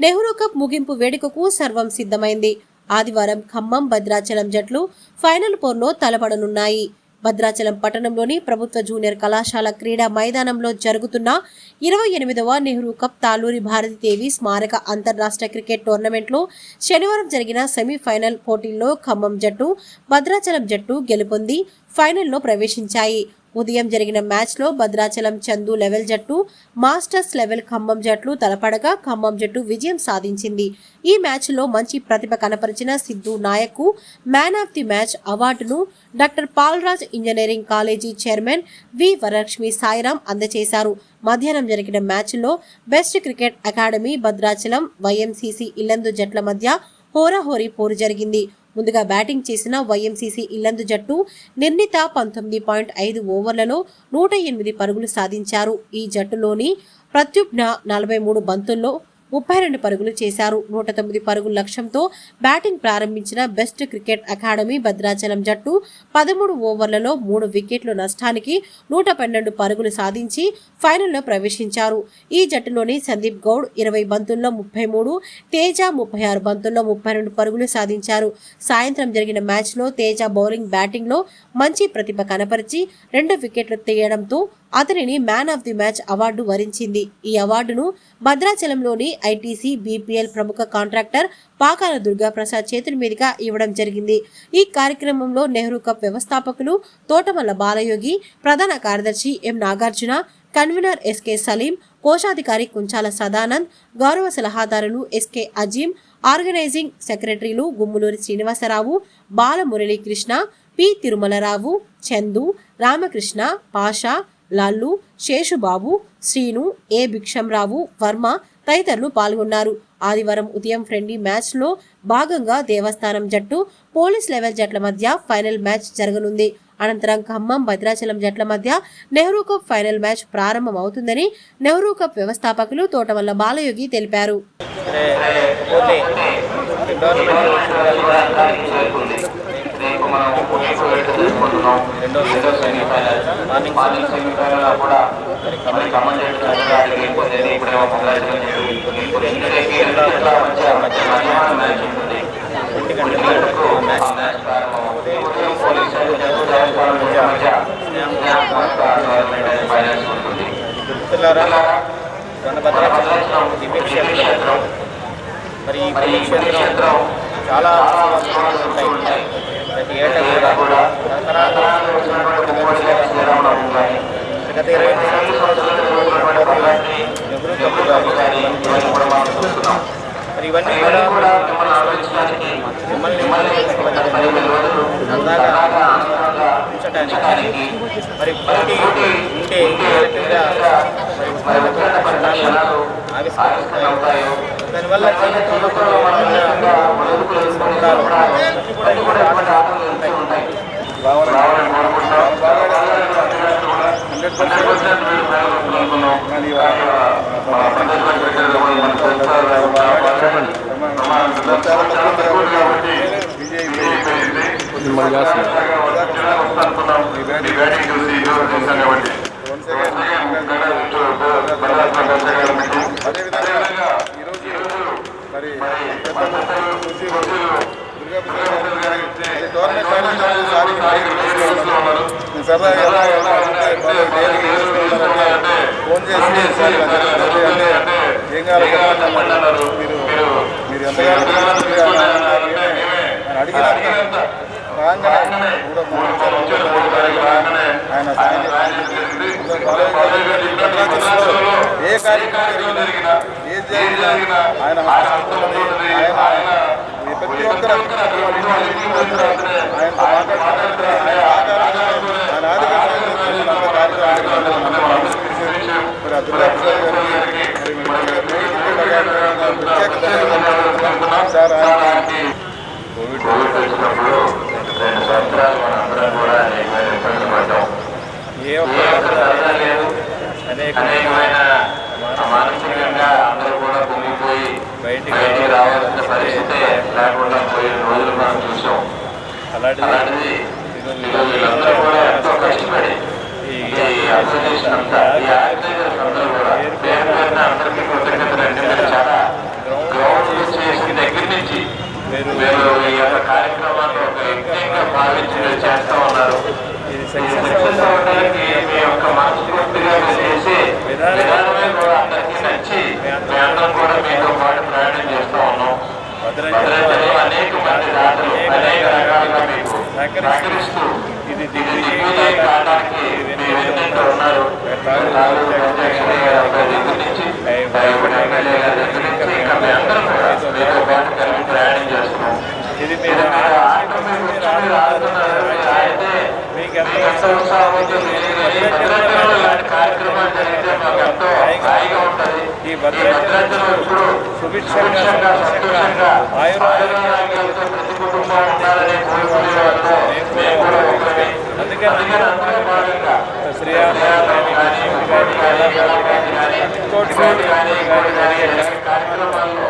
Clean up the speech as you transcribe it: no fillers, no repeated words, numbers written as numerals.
Nehru cup ముగింపు వేడుకకు సర్వం సిద్ధమైంది. ఆదివారం ఖమ్మం, భద్రాచలం జట్లు ఫైనల్ పోర్లో తలపడనున్నాయి. భద్రాచలం పట్టణంలోని ప్రభుత్వ జూనియర్ కళాశాల క్రీడా మైదానంలో జరుగుతున్న 28వ నెహ్రూ కప్ తాలూరి భారతీదేవి స్మారక అంతర్రాష్ట్ర క్రికెట్ టోర్నమెంట్లో శనివారం జరిగిన సెమీఫైనల్ పోటీల్లో ఖమ్మం జట్టు, భద్రాచలం జట్టు గెలుపొంది ఫైనల్లో ప్రవేశించాయి. ఉదయం జరిగిన మ్యాచ్లో భద్రాచలం చందు లెవెల్ జట్టు, మాస్టర్స్ లెవెల్ ఖమ్మం జట్లు తలపడగా ఖమ్మం జట్టు విజయం సాధించింది. ఈ మ్యాచ్లో మంచి ప్రతిభ కనపరిచిన సిద్ధు నాయక్కు మ్యాన్ ఆఫ్ ది మ్యాచ్ అవార్డును doctor Palraj engineering college chairman V Varalakshmi Sairam అందజేశారు. మధ్యాహ్నం జరిగిన మ్యాచ్లో best cricket academy Bhadrachalam, YMCC Yellandu జట్ల మధ్య హోరాహోరీ పోరు జరిగింది. ముందుగా బ్యాటింగ్ చేసిన వైఎంసీసీ ఇల్లందు జట్టు నిర్ణీత 19.5 ఓవర్లలో 108 పరుగులు సాధించారు. ఈ జట్టులోని ప్రత్యుప్న 43 బంతుల్లో 32 పరుగులు చేశారు. 109 పరుగుల లక్ష్యంతో బ్యాటింగ్ ప్రారంభించిన బెస్ట్ క్రికెట్ అకాడమీ భద్రాచలం జట్టు 13 ఓవర్లలో 3 వికెట్ల నష్టానికి 112 పరుగులు సాధించి ఫైనల్లో ప్రవేశించారు. ఈ జట్టులోని సందీప్ గౌడ్ 20 బంతుల్లో 33, తేజ 36 బంతుల్లో 32 పరుగులు సాధించారు. సాయంత్రం జరిగిన మ్యాచ్లో తేజ బౌలింగ్, బ్యాటింగ్లో మంచి ప్రతిభ కనపరిచి 2 వికెట్లు తీయడంతో అతనిని man of the match award వరించింది. ఈ అవార్డును భద్రాచలంలోని ఐటీసీ బీపీఎల్ ప్రముఖ కాంట్రాక్టర్ పాకాల దుర్గాప్రసాద్ చేతుల మీదుగా ఇవ్వడం జరిగింది. ఈ కార్యక్రమంలో నెహ్రూ కప్ వ్యవస్థాపకులు తోటమల్ల బాలయోగి, ప్రధాన కార్యదర్శి ఎం నాగార్జున, కన్వీనర్ ఎస్కే సలీం, కోశాధికారి కుంచాల సదానంద్, గౌరవ సలహాదారులు ఎస్కే అజీం, ఆర్గనైజింగ్ సెక్రటరీలు గుమ్ములూరి శ్రీనివాసరావు, బాల మురళీకృష్ణ, పి తిరుమలరావు, చందు, రామకృష్ణ, పాషా, లల్లు, శేషుబాబు, శ్రీను, ఏ భిక్షంరావు, వర్మ తదితరులు పాల్గొన్నారు. ఆదివారం ఉదయం ఫ్రెండ్లీ మ్యాచ్లో భాగంగా దేవస్థానం జట్టు, పోలీస్ లెవెల్ జట్ల మధ్య ఫైనల్ మ్యాచ్ జరగనుంది. అనంతరం ఖమ్మం, భద్రాచలం జట్ల మధ్య నెహ్రూ కప్ ఫైనల్ మ్యాచ్ ప్రారంభం అవుతుందని నెహ్రూ కప్ వ్యవస్థాపకులు తోటమల్ల బాలయోగి తెలిపారు. మరి ఈ పుణ్యక్షేత్రం చాలా ఉంటాయి. ప్రతి ఏటా కూడా గత 20 మరి ఇవన్నీ కూడా సరదాగా ఉంచడానికి మరి పోటీ ఉంటే ఆవిష్కరిస్తాయో దానివల్ల అదేవిధంగా ఈరోజు మరి ఫోన్ చేసి ఏం కావాలి మీరు ఎంతగా అడిగిన రాగానే ఆయన ఏ కార్యక్రమం జరిగినా ఏది జరిగినా ఆయన ప్రతి ఒక్కరు ఆయన మాట్లాడుతున్నారు. ఆయన మరి దుర్గాప్రసాద్ గారికి సార్ కోవిడ్ వచ్చినప్పుడు 2 సంవత్సరాలు మనందరం కూడా అనేకమైన ఇబ్బందులు పడ్డాం. ఏ ఒక్క లేదు, అనేకమైన మానసికంగా అందరూ కూడా పొంగిపోయి బయటికి రావాల్సిన పరిస్థితి లేకుండా పోయిన రోజులు మనం చూసాం. అలాంటిది వీళ్ళందరూ కూడా ఎంతో కష్టపడి ఈ అసోసియేషన్ అంతా, ఈ ఆర్గనైజర్స్ అందరూ కూడా పేరు పేరున అందరికీ కృతజ్ఞతలు. అంటే చాలా మీతో పాటు ప్రయాణం చేస్తూ ఉన్నాం. భద్రాచలంలో అనేక మంది దాతలు అనేక రకాలుగా మీకు సహకరిస్తూ ఇది దిగ్విజయం కావడానికి మీ వెనుకంటూ ఉన్నారు. తాలూరు వెంకటేశ్వర గారి అబ్బాయి దగ్గర నుంచి ఇప్పుడు ఎమ్మెల్యే గారి దగ్గర నుంచి ఇంకా మీ అందరం కూడా మీతో పాటు కలిసి ప్రయాణం చేస్తున్నాం. ఇది మీరు అయితే మీకు ఎంత ఉత్సాహం అవుతుంది. భద్రాచలంలో ఇలాంటి కార్యక్రమాలు జరిగితే మాకు ఎంతో హాయిగా ఉంటుంది. ఈ భద్రాచలం ఇప్పుడు సుభిక్షంగా సంతోషంగా ఆయురారోగ్యాలతో ప్రతి కుటుంబం ఉండాలని కోరుకునేవారితో మేము కూడా ఒకరే. అందుకని అందులో భాగంగా శ్రీరామ కానీ ఇంకోటి కానీ కార్యక్రమాల్లో